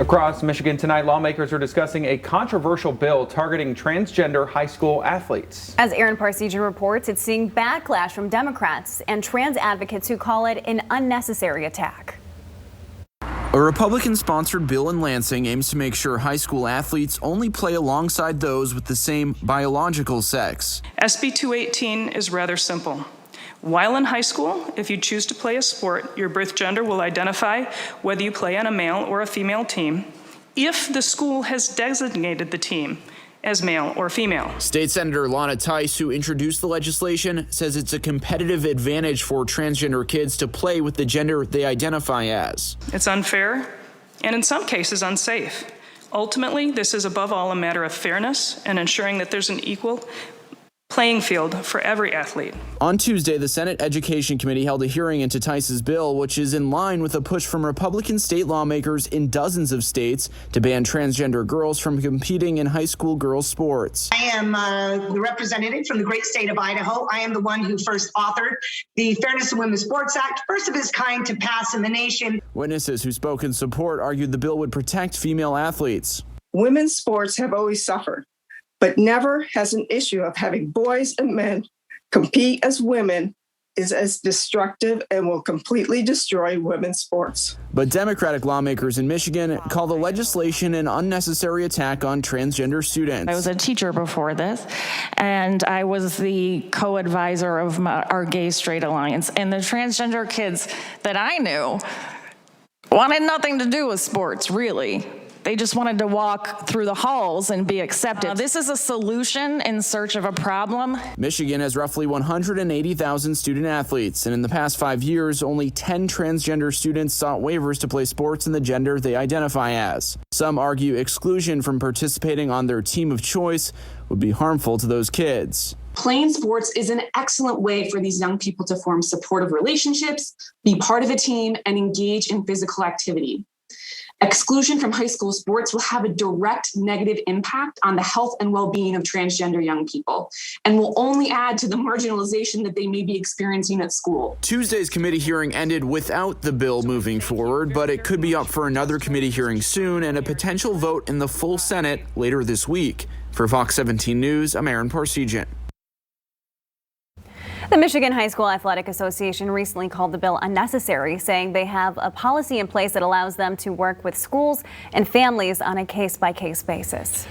Across Michigan tonight, lawmakers are discussing a controversial bill targeting transgender high school athletes. As Aaron Parsegian reports, it's seeing backlash from Democrats and trans advocates who call it an unnecessary attack. A Republican-sponsored bill in Lansing aims to make sure high school athletes only play alongside those with the same biological sex. SB 218 is rather simple. While in high school, if you choose to play a sport, your birth gender will identify whether you play on a male or a female team, if the school has designated the team as male or female. State Senator Lana Tice, who introduced the legislation, says it's a competitive advantage for transgender kids to play with the gender they identify as. It's unfair and in some cases unsafe. Ultimately, this is above all a matter of fairness and ensuring that there's an equal playing field for every athlete. On Tuesday, the Senate Education Committee held a hearing into Tice's bill, which is in line with a push from Republican state lawmakers in dozens of states to ban transgender girls from competing in high school girls' sports. I am the representative from the great state of Idaho. I am the one who first authored the Fairness in Women's Sports Act, first of its kind to pass in the nation. Witnesses who spoke in support argued the bill would protect female athletes. Women's sports have always suffered, but never has an issue of having boys and men compete as women is as destructive and will completely destroy women's sports. But Democratic lawmakers in Michigan call the legislation an unnecessary attack on transgender students. I was a teacher before this, and I was the co-advisor of our Gay Straight Alliance, and the transgender kids that I knew wanted nothing to do with sports, really. They just wanted to walk through the halls and be accepted. This is a solution in search of a problem. Michigan has roughly 180,000 student athletes, and in the past 5 years, only 10 transgender students sought waivers to play sports in the gender they identify as. Some argue exclusion from participating on their team of choice would be harmful to those kids. Playing sports is an excellent way for these young people to form supportive relationships, be part of a team, and engage in physical activity. Exclusion from high school sports will have a direct negative impact on the health and well-being of transgender young people and will only add to the marginalization that they may be experiencing at school. Tuesday's committee hearing ended without the bill moving forward, but it could be up for another committee hearing soon and a potential vote in the full Senate later this week. For Fox 17 News, I'm Aaron Parsegian. The Michigan High School Athletic Association recently called the bill unnecessary, saying they have a policy in place that allows them to work with schools and families on a case-by-case basis.